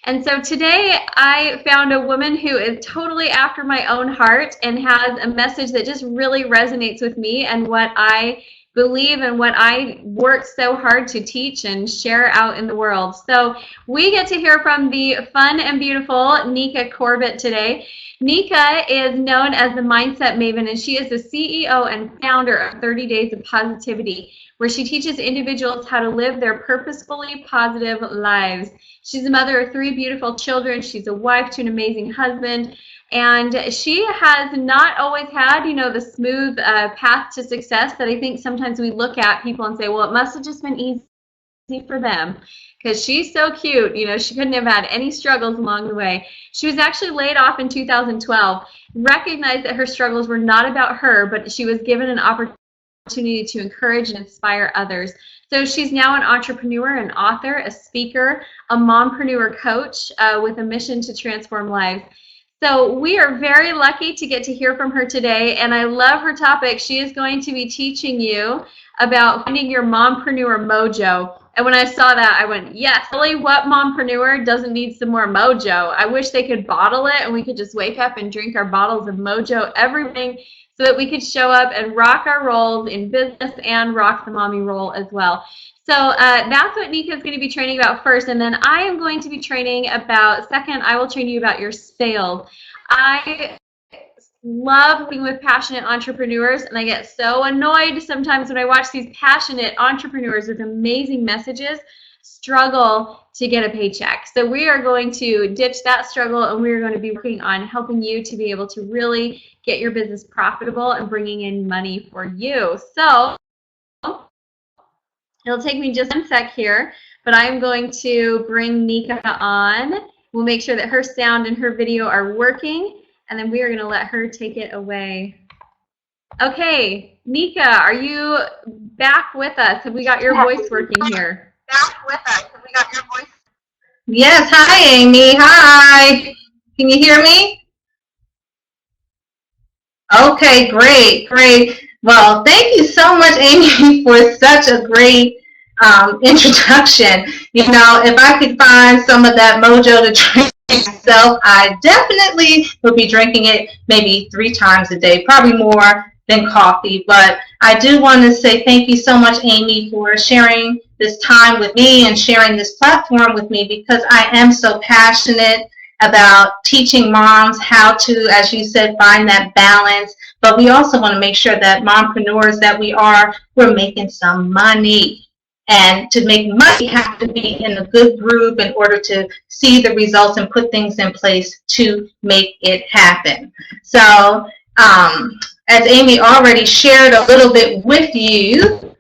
And so today I found a woman who is totally after my own heart and has a message that just really resonates with me and what I believe and what I work so hard to teach and share out in the world. So we get to hear from the fun and beautiful Nika Corbett today. Nika is known as the Mindset Maven, and she is the CEO and founder of 30 Days of Positivity, where she teaches individuals how to live their purposefully positive lives. She's a mother of 3 beautiful children. She's a wife to an amazing husband. And she has not always had, the smooth path to success that I think sometimes we look at people and say, well, it must have just been easy for them because she's so cute. She couldn't have had any struggles along the way. She was actually laid off in 2012, recognized that her struggles were not about her, but she was given an opportunity to encourage and inspire others. So she's now an entrepreneur, an author, a speaker, a mompreneur coach with a mission to transform lives. So we are very lucky to get to hear from her today, and I love her topic. She is going to be teaching you about finding your mompreneur mojo. And when I saw that, I went, yes, really, what mompreneur doesn't need some more mojo? I wish they could bottle it and we could just wake up and drink our bottles of mojo every morning so that we could show up and rock our roles in business and rock the mommy role as well. So that's what Nika is going to be training about first, and then I am going to be training about second. I will train you about your sales. I love working with passionate entrepreneurs, and I get so annoyed sometimes when I watch these passionate entrepreneurs with amazing messages struggle to get a paycheck. So we are going to ditch that struggle, and we are going to be working on helping you to be able to really get your business profitable and bringing in money for you. So it'll take me just 1 sec here, but I'm going to bring Nika on. We'll make sure that her sound and her video are working, and then we are going to let her take it away. Okay, Nika, are you back with us? Have we got your voice working here? Back with us. Have we got your voice? Yes, hi, Amy. Hi. Can you hear me? Okay, great, great. Well, thank you so much, Amy, for such a great introduction. If I could find some of that mojo to drink myself, I definitely would be drinking it maybe 3 times a day, probably more than coffee. But I do want to say thank you so much, Amy, for sharing this time with me and sharing this platform with me, because I am so passionate about teaching moms how to, as you said, find that balance. But we also want to make sure that mompreneurs that we're making some money. And to make money, you have to be in a good group in order to see the results and put things in place to make it happen. So as Amy already shared a little bit with you,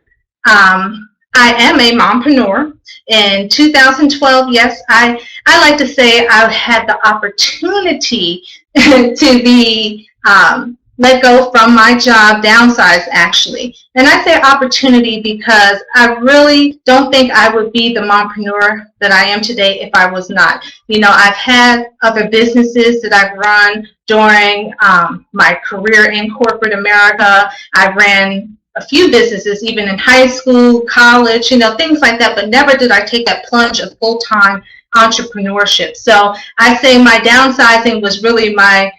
I am a mompreneur. In 2012, yes, I like to say I had the opportunity to be let go from my job, downsized actually. And I say opportunity because I really don't think I would be the mompreneur that I am today if I was not. I've had other businesses that I've run during my career in corporate America. I ran a few businesses even in high school, college, things like that, but never did I take that plunge of full-time entrepreneurship. So I say my downsizing was really my,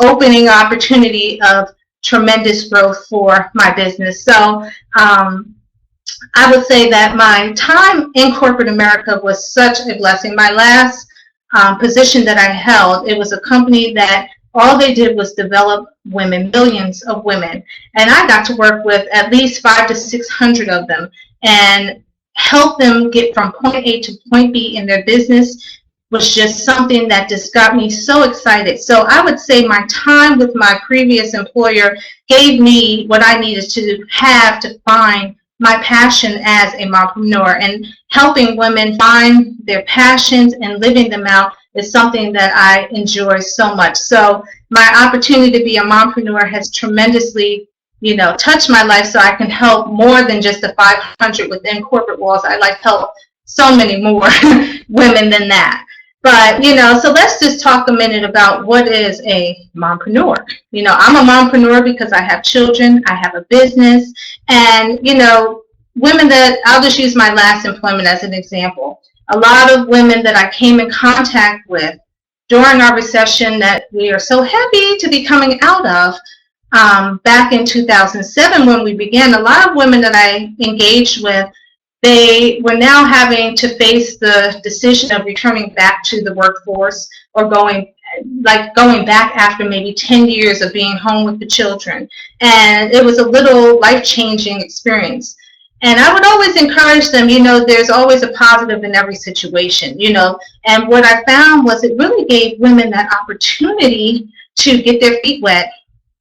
opening opportunity of tremendous growth for my business. So I would say that my time in corporate America was such a blessing. My last position that I held, it was a company that all they did was develop women, millions of women. And I got to work with at least 500 to 600 of them and help them get from point A to point B in their business. Was just something that just got me so excited. So I would say my time with my previous employer gave me what I needed to have to find my passion as a mompreneur, and helping women find their passions and living them out is something that I enjoy so much. So my opportunity to be a mompreneur has tremendously, touched my life, so I can help more than just the 500 within corporate walls. I like help so many more women than that. But, so let's just talk a minute about what is a mompreneur. I'm a mompreneur because I have children, I have a business, and, women that, I'll just use my last employment as an example. a lot of women that I came in contact with during our recession that we are so happy to be coming out of, back in 2007 when we began, a lot of women that I engaged with, they were now having to face the decision of returning back to the workforce or going back after maybe 10 years of being home with the children. And it was a little life-changing experience. And I would always encourage them, there's always a positive in every situation, And what I found was it really gave women that opportunity to get their feet wet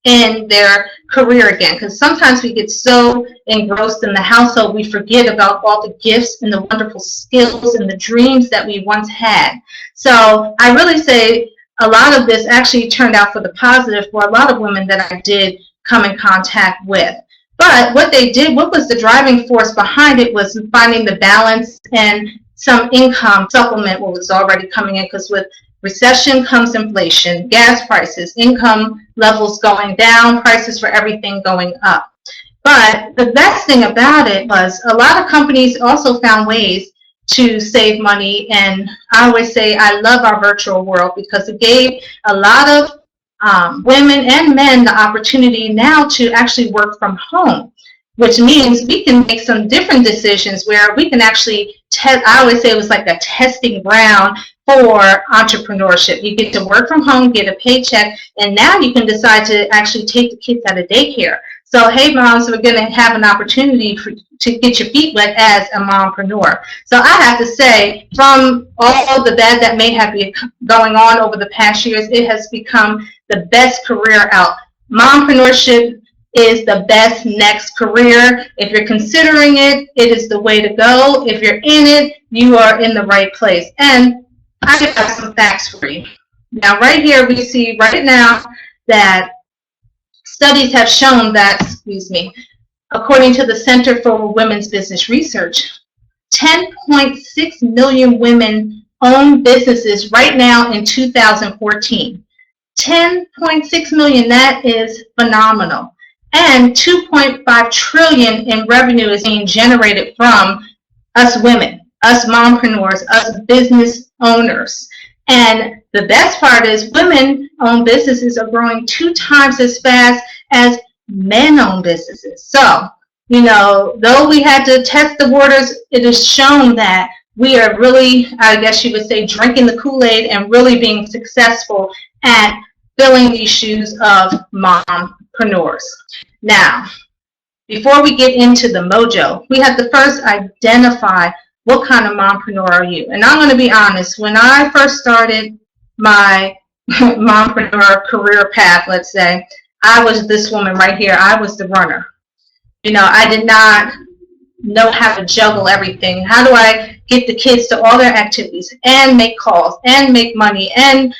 in their career again, because sometimes we get so engrossed in the household we forget about all the gifts and the wonderful skills and the dreams that we once had. So I really say a lot of this actually turned out for the positive for a lot of women that I did come in contact with. But what they did, what was the driving force behind it, was finding the balance and some income supplement what was already coming in, because with recession comes inflation, gas prices, income levels going down, prices for everything going up. But the best thing about it was a lot of companies also found ways to save money, and I always say I love our virtual world because it gave a lot of women and men the opportunity now to actually work from home, which means we can make some different decisions where we can actually test. I always say it was like a testing ground for entrepreneurship. You get to work from home, get a paycheck, and now you can decide to actually take the kids out of daycare. So, hey, moms, we're going to have an opportunity to get your feet wet as a mompreneur. So I have to say, from all the bad that may have been going on over the past years, it has become the best career out. Mompreneurship is the best next career. If you're considering it, it is the way to go. If you're in it, you are in the right place. And I have some facts for you. Now, right here, we see right now that studies have shown that, according to the Center for Women's Business Research, 10.6 million women own businesses right now in 2014. 10.6 million, that is phenomenal. And 2.5 trillion in revenue is being generated from us women, us mompreneurs, us business owners. And the best part is women-owned businesses are growing 2 times as fast as men-owned businesses. So, though we had to test the waters, it is shown that we are really, I guess you would say, drinking the Kool-Aid and really being successful at filling these shoes of mompreneurs. Now, before we get into the Mojo, we have to first identify what kind of mompreneur are you. And I'm going to be honest, when I first started my mompreneur career path, let's say, I was this woman right here. I was the runner. I did not know how to juggle everything. How do I get the kids to all their activities and make calls and make money and,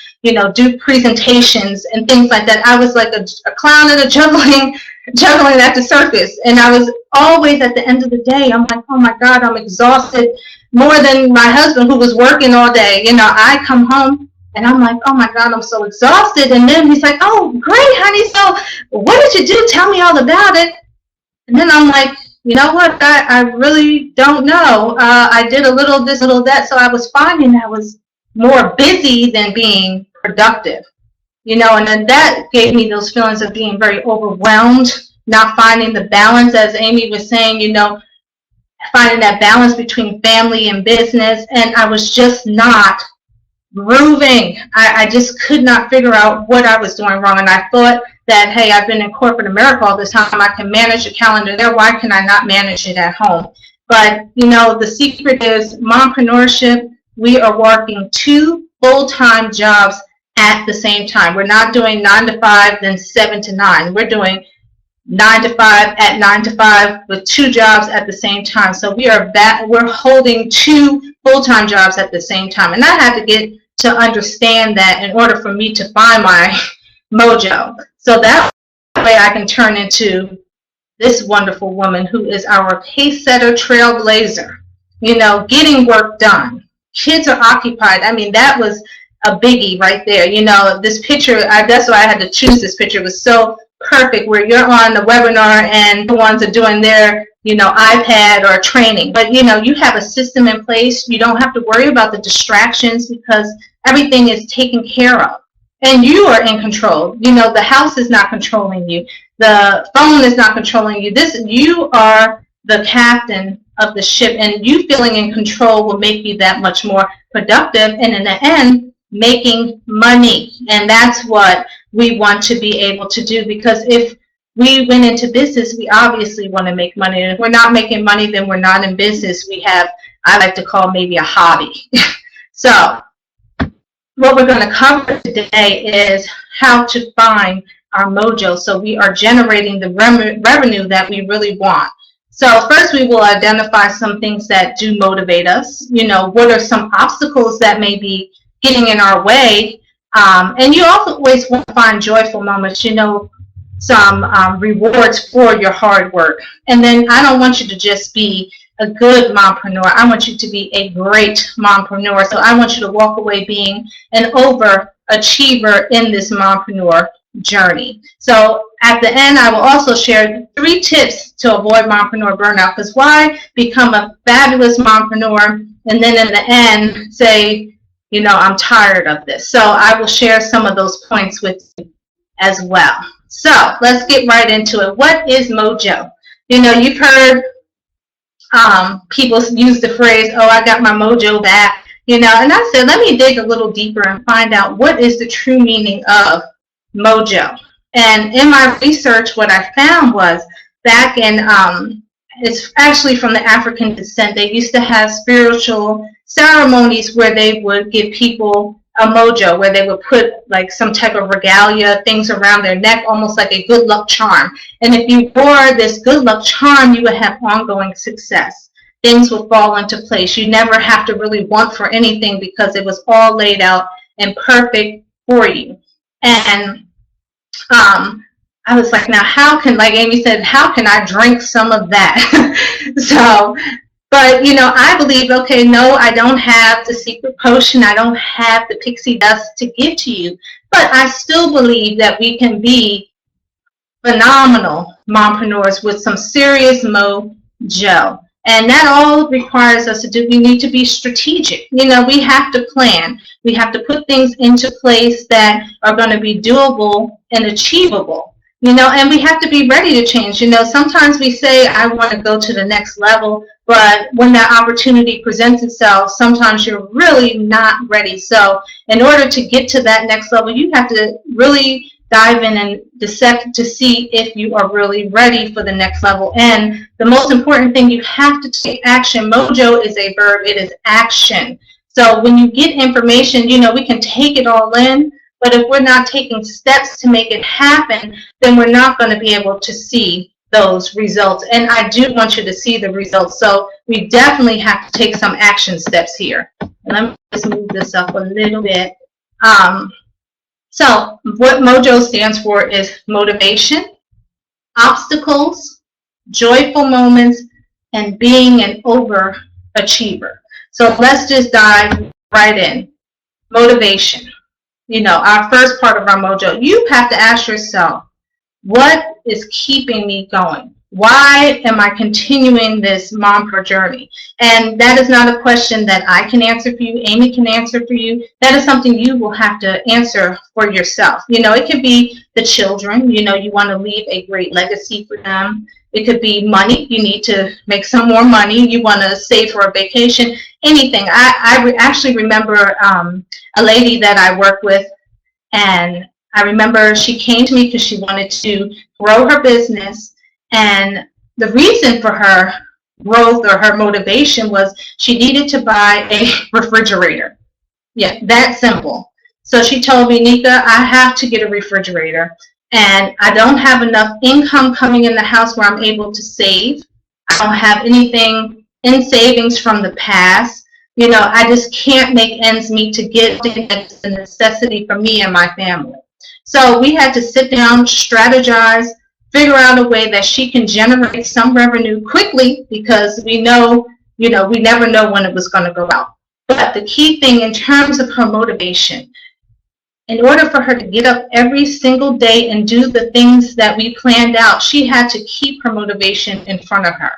do presentations and things like that. I was like a clown at a juggling at the circus. And I was always at the end of the day, I'm like, oh my God, I'm exhausted more than my husband who was working all day. I come home and I'm like, oh my God, I'm so exhausted. And then he's like, oh, great, honey. So what did you do? Tell me all about it. And then I'm like, you know what? I really don't know. I did a little this, a little that. So I was finding I was more busy than being productive, and then that gave me those feelings of being very overwhelmed, not finding the balance, as Amy was saying, finding that balance between family and business. And I was just not grooving. I just could not figure out what I was doing wrong. And I thought that, hey, I've been in corporate America all this time. I can manage a calendar there. Why can I not manage it at home? But, the secret is mompreneurship. We are working 2 full-time jobs at the same time. We're not doing 9 to 5, then 7 to 9. We're doing 9 to 5 at 9 to 5 with 2 jobs at the same time. So we're holding 2 full-time jobs at the same time. And I had to get to understand that in order for me to find my mojo. So that way I can turn into this wonderful woman who is our pace-setter trailblazer, getting work done. Kids are occupied. I mean, that was a biggie right there. This picture, that's why I had to choose this picture. It was so perfect where you're on the webinar and the ones are doing their iPad or training. But, you have a system in place. You don't have to worry about the distractions because everything is taken care of. And you are in control. The house is not controlling you. The phone is not controlling you. You are the captain of the ship, and you feeling in control will make you that much more productive, and in the end, making money. And that's what we want to be able to do, because if we went into business, we obviously want to make money. And if we're not making money, then we're not in business. We have, I like to call, maybe a hobby. So what we're going to cover today is how to find our mojo so we are generating the revenue that we really want. So first we will identify some things that do motivate us. What are some obstacles that may be getting in our way? And you always want to find joyful moments, some rewards for your hard work. And then I don't want you to just be a good mompreneur. I want you to be a great mompreneur. So I want you to walk away being an overachiever in this mompreneur journey. So at the end, I will also share 3 tips to avoid mompreneur burnout. Because why become a fabulous mompreneur and then in the end say, I'm tired of this? So I will share some of those points with you as well. So let's get right into it. What is Mojo? You've heard people use the phrase, oh, I got my mojo back, and I said, let me dig a little deeper and find out what is the true meaning of mojo. And in my research, what I found was back in, it's actually from the African descent, they used to have spiritual ceremonies where they would give people a mojo, where they would put like some type of regalia, things around their neck, almost like a good luck charm. And if you wore this good luck charm, you would have ongoing success. Things would fall into place. You never have to really want for anything because it was all laid out and perfect for you. And I was like, now how can, like Amy said, how can I drink some of that? But, I believe, okay, no, I don't have the secret potion. I don't have the pixie dust to give to you. But I still believe that we can be phenomenal mompreneurs with some serious mojo. And that all requires us to do, we need to be strategic. We have to plan. We have to put things into place that are going to be doable and achievable. And we have to be ready to change. Sometimes we say, I want to go to the next level, but when that opportunity presents itself, sometimes you're really not ready. So in order to get to that next level, you have to really dive in and dissect to see if you are really ready for the next level. And the most important thing, you have to take action. Mojo is a verb. It is action. So when you get information, we can take it all in, but if we're not taking steps to make it happen, then we're not going to be able to see those results. And I do want you to see the results. So we definitely have to take some action steps here. And let me just move this up a little bit. So what Mojo stands for is motivation, obstacles, joyful moments, and being an overachiever. So let's just dive right in. Motivation. Our first part of our mojo, you have to ask yourself, what is keeping me going? Why am I continuing this mompreneur journey? And that is not a question that I can answer for you, Amy can answer for you. That is something you will have to answer for yourself. It could be the children, you want to leave a great legacy for them. It could be money, you need to make some more money, you want to save for a vacation, anything. I actually remember a lady that I work with, and I remember she came to me because she wanted to grow her business, and the reason for her growth or her motivation was she needed to buy a refrigerator. Yeah, that simple. So she told me, Nika, I have to get a refrigerator, and I don't have enough income coming in the house where I'm able to save. I don't have anything in savings from the past. I just can't make ends meet to get a necessity for me and my family. So we had to sit down, strategize, figure out a way that she can generate some revenue quickly, because we know, we never know when it was going to go out. But the key thing in terms of her motivation, in order for her to get up every single day and do the things that we planned out, she had to keep her motivation in front of her.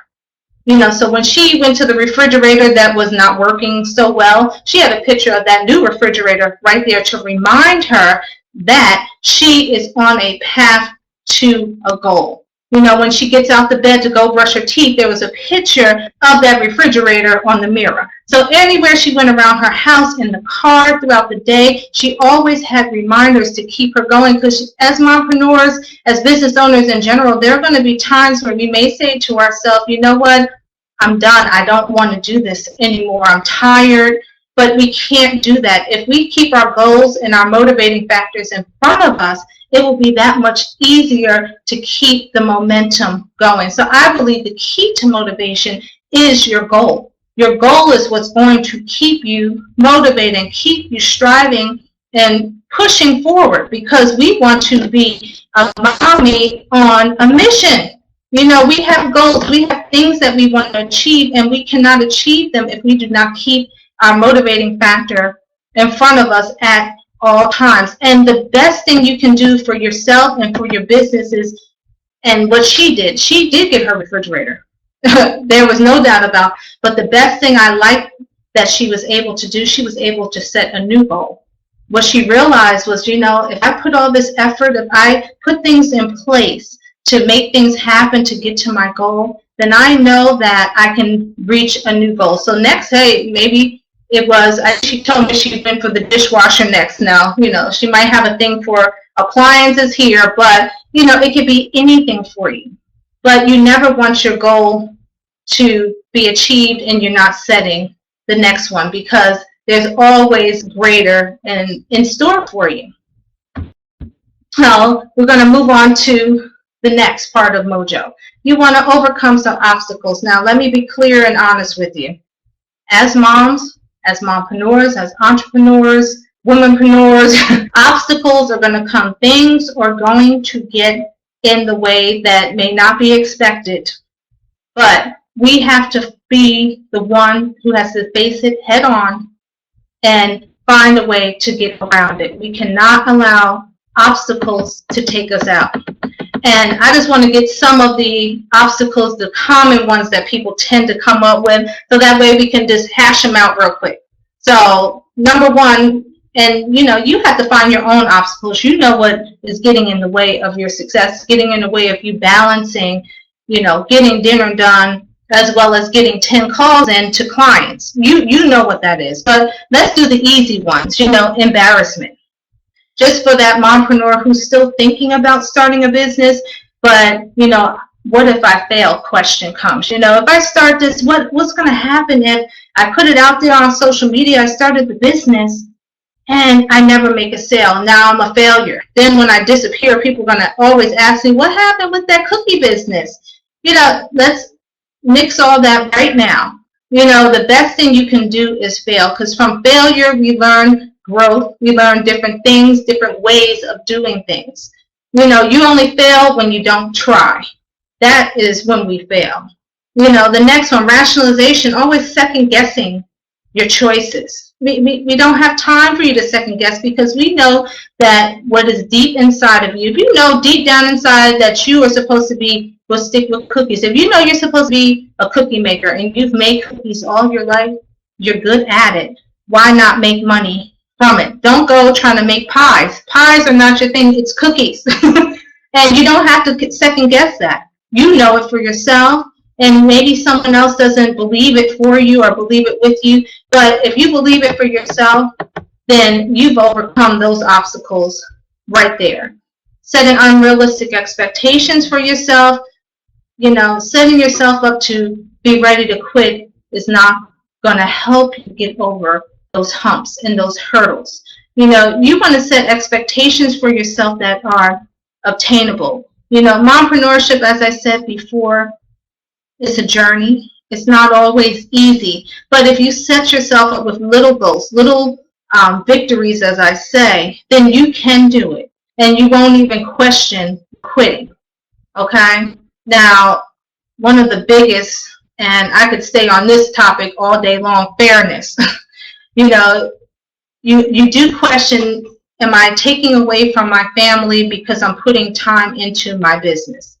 So when she went to the refrigerator that was not working so well, she had a picture of that new refrigerator right there to remind her that she is on a path to a goal. When she gets out the bed to go brush her teeth, there was a picture of that refrigerator on the mirror. So anywhere she went around her house, in the car, throughout the day, she always had reminders to keep her going, because as mompreneurs, as business owners in general, there are going to be times where we may say to ourselves, you know what, I'm done. I don't want to do this anymore. I'm tired. But we can't do that. If we keep our goals and our motivating factors in front of us, it will be that much easier to keep the momentum going. So I believe the key to motivation is your goal. Your goal is what's going to keep you motivated and keep you striving and pushing forward, because we want to be a mommy on a mission. We have goals, we have things that we want to achieve, and we cannot achieve them if we do not keep our motivating factor in front of us at all times. And the best thing you can do for yourself and for your business is, and what she did get her refrigerator. There was no doubt about it. But the best thing I like that she was able to do, she was able to set a new goal. What she realized was, if I put all this effort, if I put things in place to make things happen to get to my goal, then I know that I can reach a new goal. So next, hey, maybe it was, she told me she went for the dishwasher next now. She might have a thing for appliances here, but, it could be anything for you. But you never want your goal to be achieved and you're not setting the next one, because there's always greater in store for you. So we're going to move on to the next part of Mojo. You want to overcome some obstacles. Now, let me be clear and honest with you. As moms, as mompreneurs, as entrepreneurs, womenpreneurs, obstacles are going to come. Things are going to get in the way that may not be expected. But we have to be the one who has to face it head on and find a way to get around it. We cannot allow obstacles to take us out. And I just want to get some of the obstacles, the common ones that people tend to come up with, so that way we can just hash them out real quick. So number one, and you have to find your own obstacles. What is getting in the way of your success, getting in the way of you balancing, getting dinner done, as well as getting 10 calls in to clients. You know what that is. But let's do the easy ones, embarrassment. Just for that mompreneur who's still thinking about starting a business, but, what if I fail question comes. If I start this, what's going to happen if I put it out there on social media, I started the business, and I never make a sale. Now I'm a failure. Then when I disappear, people are going to always ask me, what happened with that cookie business? Let's nix all that right now. The best thing you can do is fail, because from failure, we learn growth. We learn different things, different ways of doing things. You only fail when you don't try. That is when we fail. The next one, rationalization, always second guessing your choices. We don't have time for you to second guess, because we know that what is deep inside of you, if you know deep down inside that you are supposed to be, will stick with cookies. If you know you're supposed to be a cookie maker and you've made cookies all your life, you're good at it. Why not make money from it? Don't go trying to make pies. Pies are not your thing. It's cookies. And you don't have to second guess that. You know it for yourself. And maybe someone else doesn't believe it for you or believe it with you. But if you believe it for yourself, then you've overcome those obstacles right there. Setting unrealistic expectations for yourself. Setting yourself up to be ready to quit is not going to help you get over those humps and those hurdles. You want to set expectations for yourself that are obtainable. Mompreneurship, as I said before, it's a journey. It's not always easy. But if you set yourself up with little goals, little victories, as I say, then you can do it. And you won't even question quitting. Okay? Now, one of the biggest, and I could stay on this topic all day long, fairness. You do question, am I taking away from my family because I'm putting time into my business?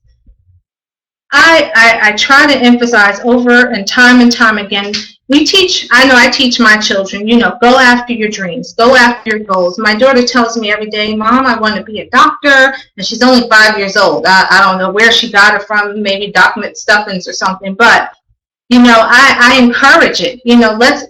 I try to emphasize over and time again. I know I teach my children, go after your dreams, go after your goals. My daughter tells me every day, Mom, I want to be a doctor, and she's only 5 years old. I don't know where she got it from, maybe document stuffings or something, but I encourage it.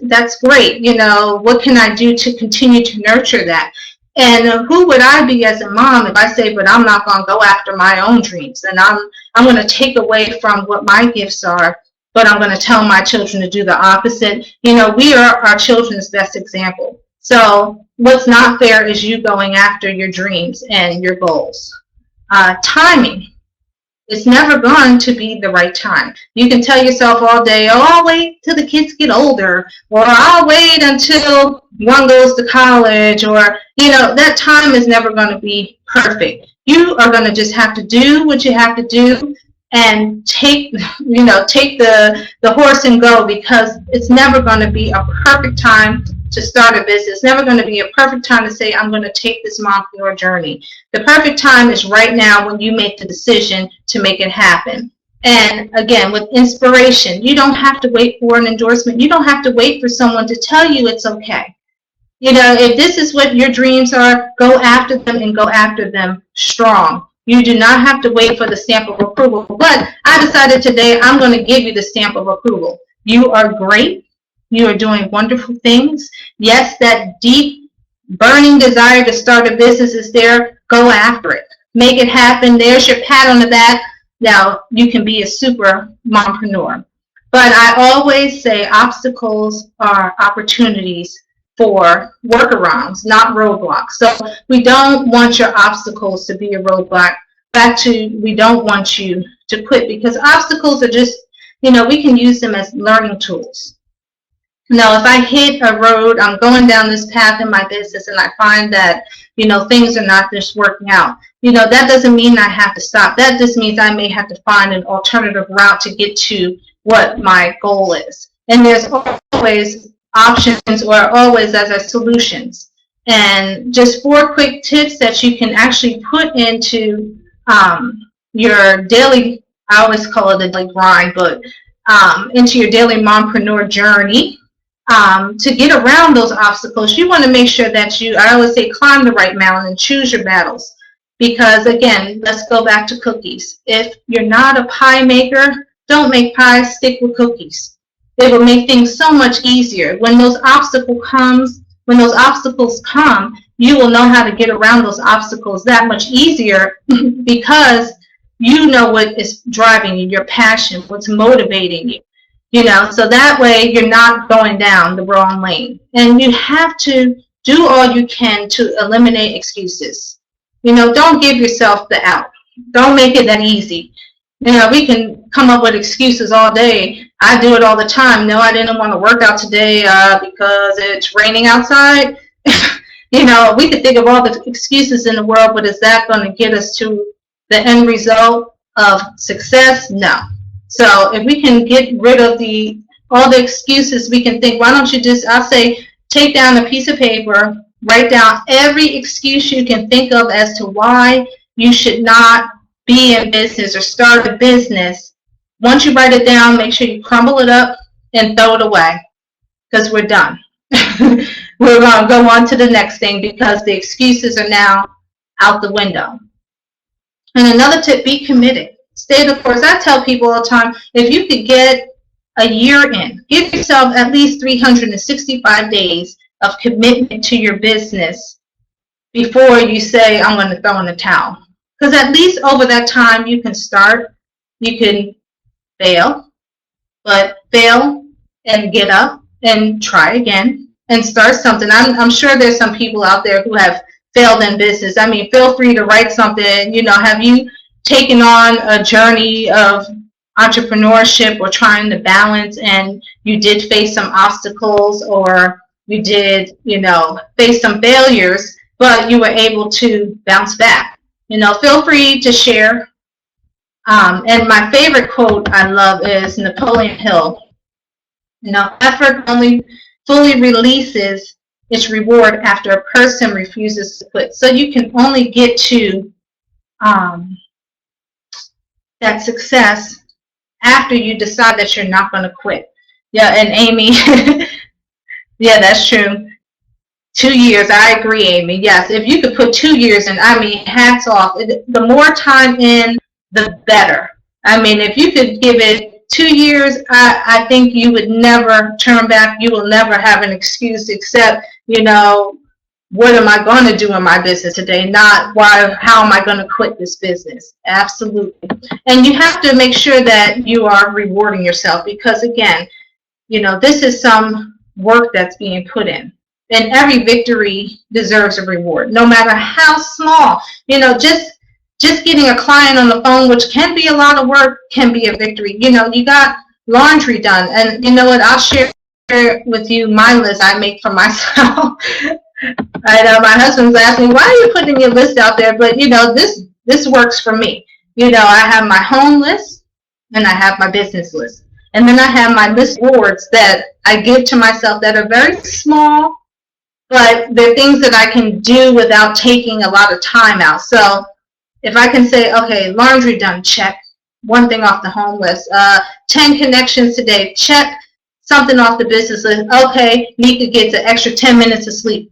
That's great. What can I do to continue to nurture that? And who would I be as a mom if I say, but I'm not going to go after my own dreams, and I'm going to take away from what my gifts are, but I'm going to tell my children to do the opposite. We are our children's best example. So what's not fair is you going after your dreams and your goals. Timing. It's never going to be the right time. You can tell yourself all day, oh, I'll wait till the kids get older, or I'll wait until one goes to college, or, that time is never going to be perfect. You are going to just have to do what you have to do and take the horse and go, because it's never going to be a perfect time to start a business. It's never going to be a perfect time to say, I'm going to take this mompreneur journey. The perfect time is right now when you make the decision to make it happen. And again, with inspiration, you don't have to wait for an endorsement. You don't have to wait for someone to tell you it's okay. If this is what your dreams are, go after them and go after them strong. You do not have to wait for the stamp of approval. But I decided today I'm going to give you the stamp of approval. You are great. You are doing wonderful things. Yes, that deep, burning desire to start a business is there. Go after it. Make it happen. There's your pat on the back. Now you can be a super mompreneur. But I always say obstacles are opportunities for workarounds, not roadblocks. So we don't want your obstacles to be a roadblock. Back to, we don't want you to quit, because obstacles are just, we can use them as learning tools. Now, if I hit a road, I'm going down this path in my business and I find that, things are not just working out, that doesn't mean I have to stop. That just means I may have to find an alternative route to get to what my goal is. And there's always options, or always as a solutions. And just 4 quick tips that you can actually put into your daily, I always call it a daily grind, but into your daily mompreneur journey. To get around those obstacles, you want to make sure that I always say, climb the right mountain and choose your battles. Because again, let's go back to cookies. If you're not a pie maker, don't make pies, stick with cookies. It will make things so much easier. When those obstacles come, you will know how to get around those obstacles that much easier, because you know what is driving you, your passion, what's motivating you. So that way you're not going down the wrong lane. And you have to do all you can to eliminate excuses. Don't give yourself the out. Don't make it that easy. We can come up with excuses all day. I do it all the time. No, I didn't want to work out today because it's raining outside. We could think of all the excuses in the world, but is that going to get us to the end result of success? No. So if we can get rid of all the excuses, we can think, why don't you I'll say, take down a piece of paper, write down every excuse you can think of as to why you should not be in business or start a business. Once you write it down, make sure you crumble it up and throw it away, because we're done. We're going to go on to the next thing, because the excuses are now out the window. And another tip, be committed. Stay the course. I tell people all the time, if you could get a year in, give yourself at least 365 days of commitment to your business before you say, I'm going to throw in the towel. Because at least over that time, you can start, you can fail, but fail and get up and try again and start something. I'm sure there's some people out there who have failed in business. I mean, feel free to write something. Have you taken on a journey of entrepreneurship or trying to balance, and you did face some obstacles, or you did, face some failures, but you were able to bounce back? Feel free to share. And my favorite quote I love is Napoleon Hill. Effort only fully releases its reward after a person refuses to quit. So you can only get to that success after you decide that you're not going to quit. Yeah, and Amy, yeah, that's true. 2 years, I agree, Amy. Yes, if you could put 2 years in, I mean, hats off. The more time in, the better. I mean, if you could give it 2 years, I think you would never turn back. You will never have an excuse except, what am I going to do in my business today? Not how am I going to quit this business? Absolutely. And you have to make sure that you are rewarding yourself because, again, this is some work that's being put in. And every victory deserves a reward, no matter how small. Just getting a client on the phone, which can be a lot of work, can be a victory. You got laundry done. And you know what? I'll share with you my list I make for myself. I know my husband's asking, why are you putting your list out there? But, this works for me. I have my home list and I have my business list. And then I have my list rewards that I give to myself that are very small, but they're things that I can do without taking a lot of time out. So if I can say, okay, laundry done, check. One thing off the home list. 10 connections today, check. Something off the business list. Okay, Nika gets an extra 10 minutes of sleep.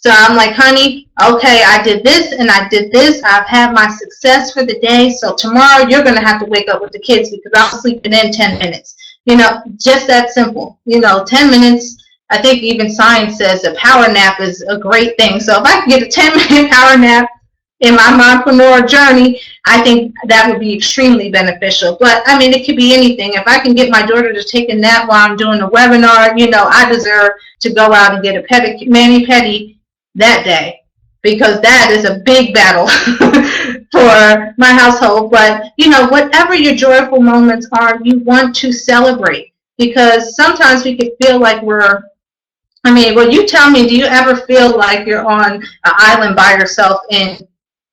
So I'm like, honey, okay, I did this and I did this. I've had my success for the day. So tomorrow you're going to have to wake up with the kids because I'm sleeping in 10 minutes. Just that simple. 10 minutes. I think even science says a power nap is a great thing. So if I can get a 10-minute power nap in my mompreneur journey, I think that would be extremely beneficial. But I mean, it could be anything. If I can get my daughter to take a nap while I'm doing a webinar, I deserve to go out and get a mani-pedi that day, because that is a big battle for my household. But whatever your joyful moments are, you want to celebrate, because sometimes we could feel like you tell me, do you ever feel like you're on an island by yourself in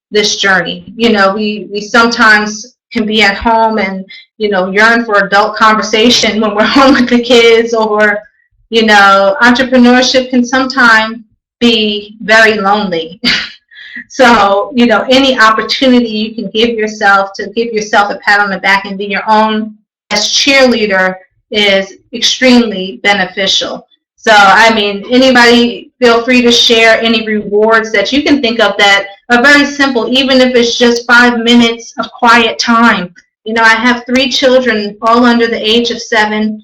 this journey? We sometimes can be at home and yearn for adult conversation when we're home with the kids, or entrepreneurship can sometimes be very lonely. So any opportunity you can give yourself to give yourself a pat on the back and be your own best cheerleader is extremely beneficial. So I mean, anybody feel free to share any rewards that you can think of that are very simple, even if it's just 5 minutes of quiet time. I have 3 children, all under the age of 7,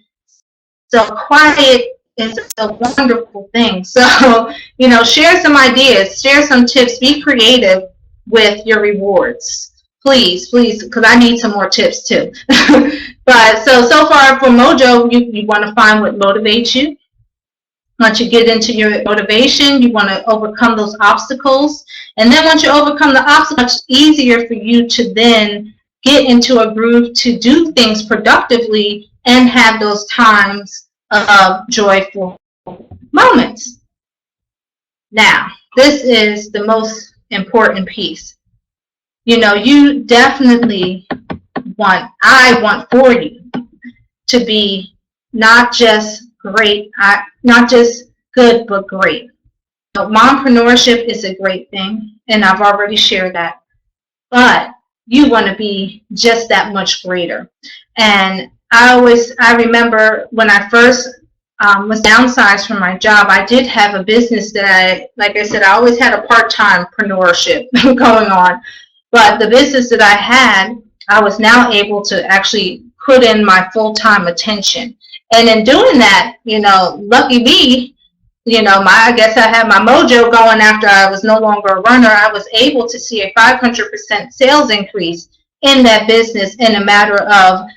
so quiet is a wonderful thing. So, share some ideas, share some tips, be creative with your rewards. Please, because I need some more tips too. But so far for M.O.J.O, you want to find what motivates you. Once you get into your motivation, you want to overcome those obstacles. And then once you overcome the obstacles, it's easier for you to then get into a groove to do things productively and have those times of joyful moments. Now, this is the most important piece. You definitely I want for you to be not just great, not just good, but great. Mompreneurship is a great thing, and I've already shared that. But you want to be just that much greater. And I remember when I first was downsized from my job, I did have a business that I always had a part-time preneurship going on. But the business that I had, I was now able to actually put in my full-time attention. And in doing that, lucky me, I guess I had my mojo going after I was no longer a runner. I was able to see a 500% sales increase in that business in a matter of,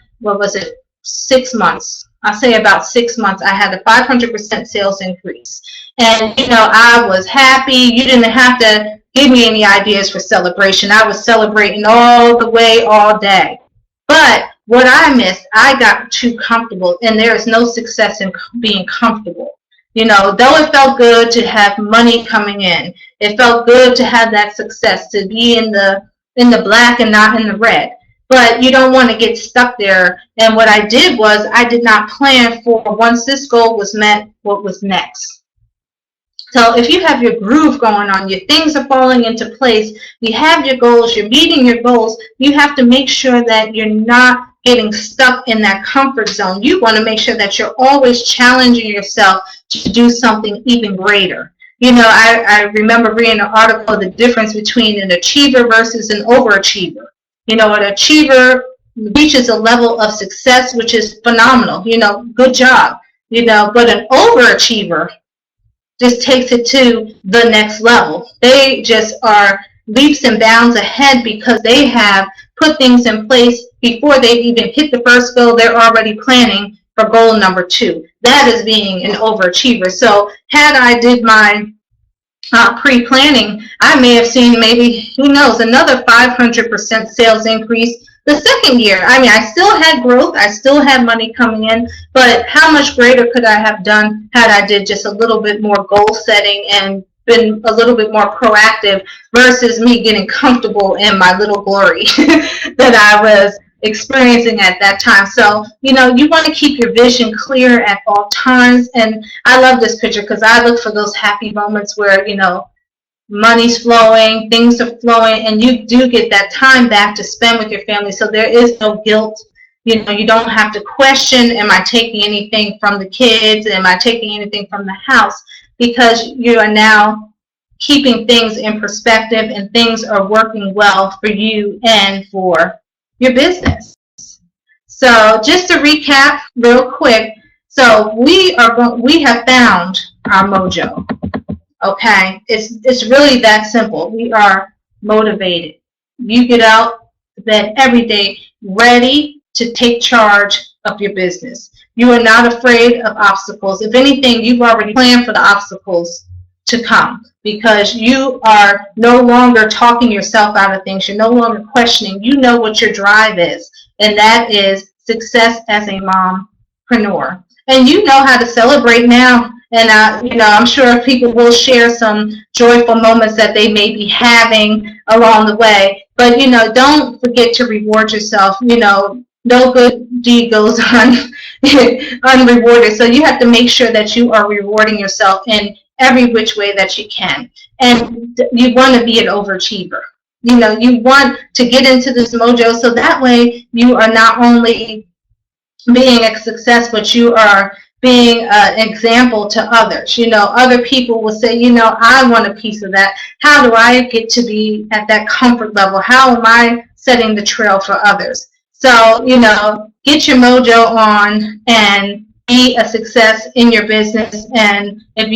6 months. I'll say about 6 months, I had a 500% sales increase. And, I was happy. You didn't have to give me any ideas for celebration. I was celebrating all the way, all day. But what I missed, I got too comfortable, and there is no success in being comfortable. Though it felt good to have money coming in, it felt good to have that success, to be in the black and not in the red. But you don't want to get stuck there. And what I did was I did not plan for, once this goal was met, what was next. So if you have your groove going on, your things are falling into place, you have your goals, you're meeting your goals, you have to make sure that you're not getting stuck in that comfort zone. You want to make sure that you're always challenging yourself to do something even greater. You know, I remember reading an article, the difference between an achiever versus an overachiever. You know, an achiever reaches a level of success which is phenomenal, you know, good job, you know, but an overachiever just takes it to the next level. They just are leaps and bounds ahead because they have put things in place before they even hit the first goal. They're already planning for goal number 2. That is being an overachiever. So had I did my pre-planning, I may have seen maybe, who knows, another 500% sales increase the second year. I mean, I still had growth, I still had money coming in, but how much greater could I have done had I did just a little bit more goal setting and been a little bit more proactive versus me getting comfortable in my little glory that I was experiencing at that time. So, you know, you want to keep your vision clear at all times. And I love this picture because I look for those happy moments where, you know, money's flowing, things are flowing, and you do get that time back to spend with your family. So there is no guilt. You know, you don't have to question, am I taking anything from the kids? Am I taking anything from the house? Because you are now keeping things in perspective and things are working well for you and for your business. So just to recap real quick, so we have found our mojo. Okay, it's really that simple. We are motivated. You get out of bed every day ready to take charge of your business. You are not afraid of obstacles. If anything, you've already planned for the obstacles to come because you are no longer talking yourself out of things. You're no longer questioning. You know what your drive is, and that is success as a mompreneur. And you know how to celebrate now. And, you know, I'm sure people will share some joyful moments that they may be having along the way. But, you know, don't forget to reward yourself. You know, no good deed goes unrewarded. So you have to make sure that you are rewarding yourself in every which way that you can. And you want to be an overachiever. You know, you want to get into this mojo so that way you are not only being a success, but you are being an example to others. You know, other people will say, you know, I want a piece of that. How do I get to be at that comfort level? How am I setting the trail for others? So, you know, get your mojo on and be a success in your business. And if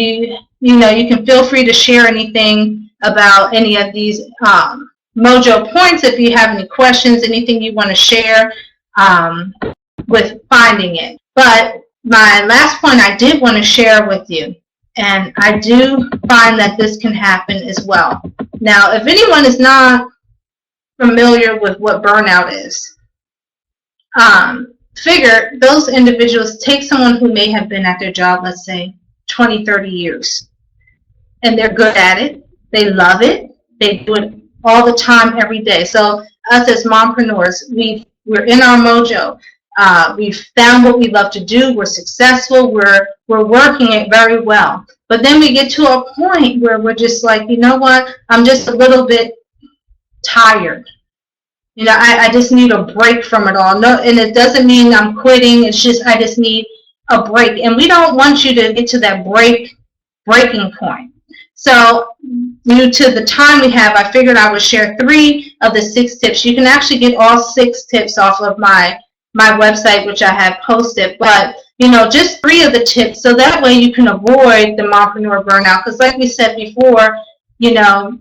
you know, you can feel free to share anything about any of these mojo points. If you have any questions, anything you want to share with finding it. But my last point I did want to share with you, and I do find that this can happen as well. Now, if anyone is not familiar with what burnout is, figure those individuals take someone who may have been at their job, let's say 20, 30 years, and they're good at it, they love it, they do it all the time, every day. So us as mompreneurs, we're in our mojo. We've found what we love to do. We're successful. We're working it very well. But then we get to a point where we're just like, you know what? I'm just a little bit tired. You know, I just need a break from it all. No, and it doesn't mean I'm quitting. It's just I just need a break. And we don't want you to get to that breaking point. So due to the time we have, I figured I would share 3 of the 6 tips. You can actually get all 6 tips off of my website, which I have posted, but you know, just 3 of the tips, so that way you can avoid the mompreneur burnout. Because like we said before, you know,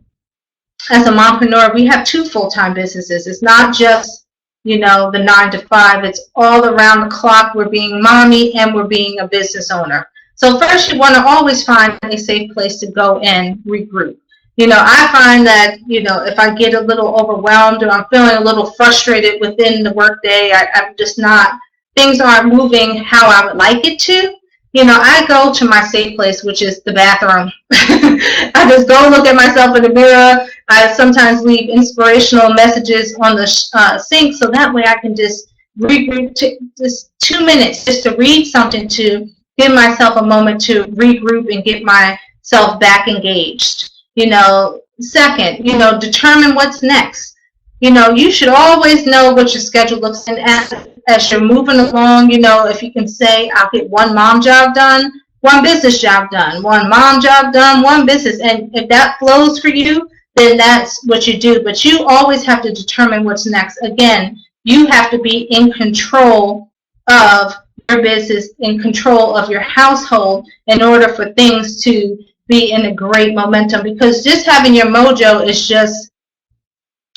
as a mompreneur, we have 2 full-time businesses. It's not just, you know, the 9 to 5. It's all around the clock. We're being mommy and we're being a business owner. So first, you want to always find a safe place to go and regroup. You know, I find that, you know, if I get a little overwhelmed or I'm feeling a little frustrated within the workday, I'm just not, things aren't moving how I would like it to, you know, I go to my safe place, which is the bathroom. I just go look at myself in the mirror. I sometimes leave inspirational messages on the sink, so that way I can just regroup, just 2 minutes just to read something to give myself a moment to regroup and get myself back engaged. You know, second, you know, determine what's next. You know, you should always know what your schedule looks like. And as you're moving along, if you can say, I'll get one mom job done, one business job done, one mom job done, one business. And if that flows for you, then that's what you do. But you always have to determine what's next. Again, you have to be in control of your business, in control of your household in order for things to be in a great momentum. Because just having your mojo is just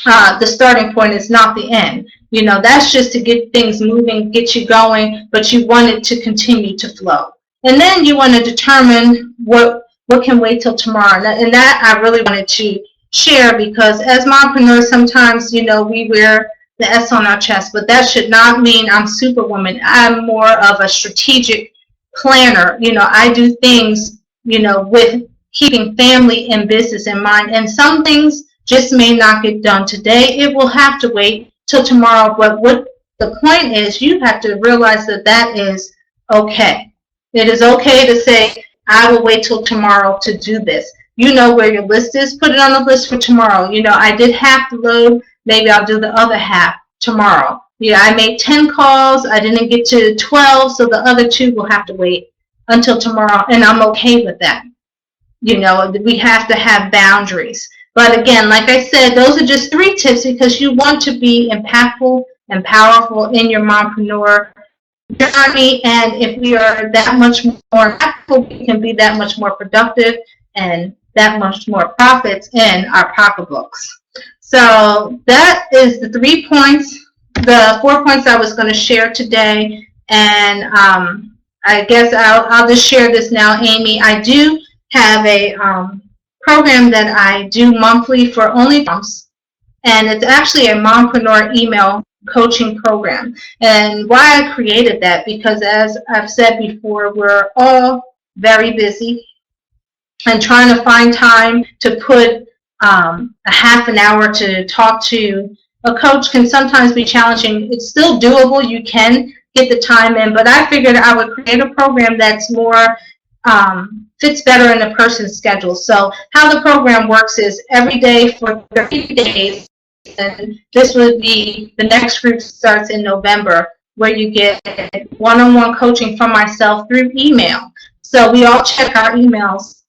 the starting point, is not the end. That's just to get things moving, get you going, but you want it to continue to flow. And then you want to determine what can wait till tomorrow. And that I really wanted to share, because as mompreneurs, sometimes, we wear the S on our chest, but that should not mean I'm superwoman. I'm more of a strategic planner. I do things, with keeping family and business in mind. And some things just may not get done today. It will have to wait till tomorrow. But what the point is, you have to realize that that is okay. It is okay to say, I will wait till tomorrow to do this. You know where your list is, put it on the list for tomorrow. I did half the load, maybe I'll do the other half tomorrow. I made 10 calls, I didn't get to 12, so the other 2 will have to wait until tomorrow, and I'm okay with that. We have to have boundaries. But again, like I said, those are just 3 tips, because you want to be impactful and powerful in your mompreneur journey. And if we are that much more impactful, we can be that much more productive and that much more profits in our pocketbooks. So that is the 3 points, the 4 points I was going to share today. And I guess I'll just share this now, Amy. I do have a program that I do monthly for only moms, and it's actually a mompreneur email coaching program. And why I created that, because as I've said before, we're all very busy, and trying to find time to put a half an hour to talk to a coach can sometimes be challenging. It's still doable. You can get the time in, but I figured I would create a program that's more fits better in a person's schedule. So how the program works is every day for 30 days, and this would be, the next group starts in November, where you get one-on-one coaching from myself through email. So we all check our emails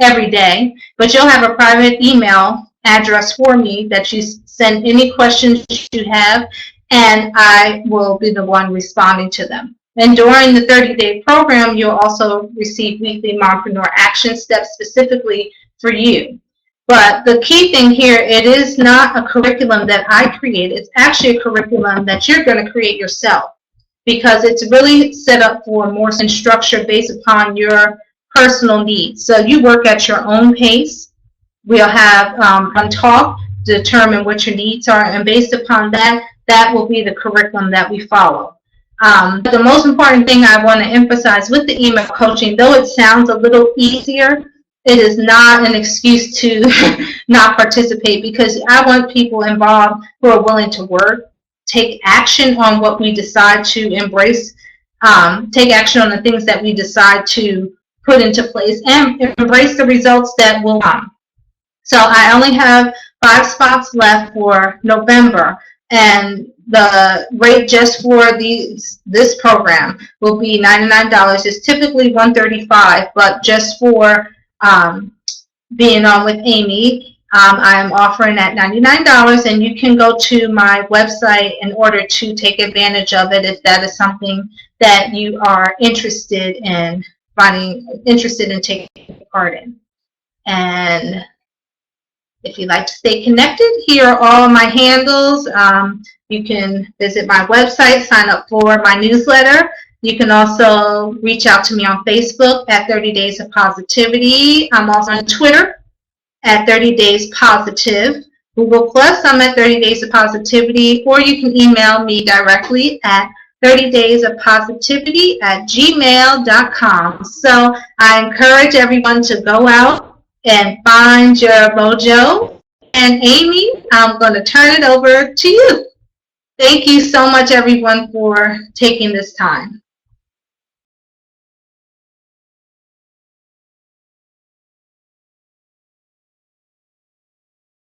every day, but you'll have a private email address for me that you send any questions you have, and I will be the one responding to them. And during the 30-day program, you'll also receive weekly mompreneur action steps specifically for you. But the key thing here, it is not a curriculum that I create. It's actually a curriculum that you're going to create yourself, because it's really set up for more structure based upon your personal needs. So you work at your own pace. We'll have one talk to determine what your needs are, and based upon that, that will be the curriculum that we follow. The most important thing I want to emphasize with the email coaching, though it sounds a little easier, it is not an excuse to not participate, because I want people involved who are willing to work, take action on what we decide to embrace, take action on the things that we decide to put into place, and embrace the results that will come. So I only have 5 spots left for November, and the rate just for this program will be $99. It's typically $135, but just for being on with Amy, I'm offering at $99, and you can go to my website in order to take advantage of it if that is something that you are interested in taking part in. And if you'd like to stay connected, here are all of my handles. You can visit my website, sign up for my newsletter. You can also reach out to me on Facebook at 30 Days of Positivity. I'm also on Twitter at 30 Days Positive. Google Plus, I'm at 30 Days of Positivity, or you can email me directly at 30daysofpositivity@gmail.com. So I encourage everyone to go out and find your mojo. And Amy, I'm going to turn it over to you. Thank you so much, everyone, for taking this time.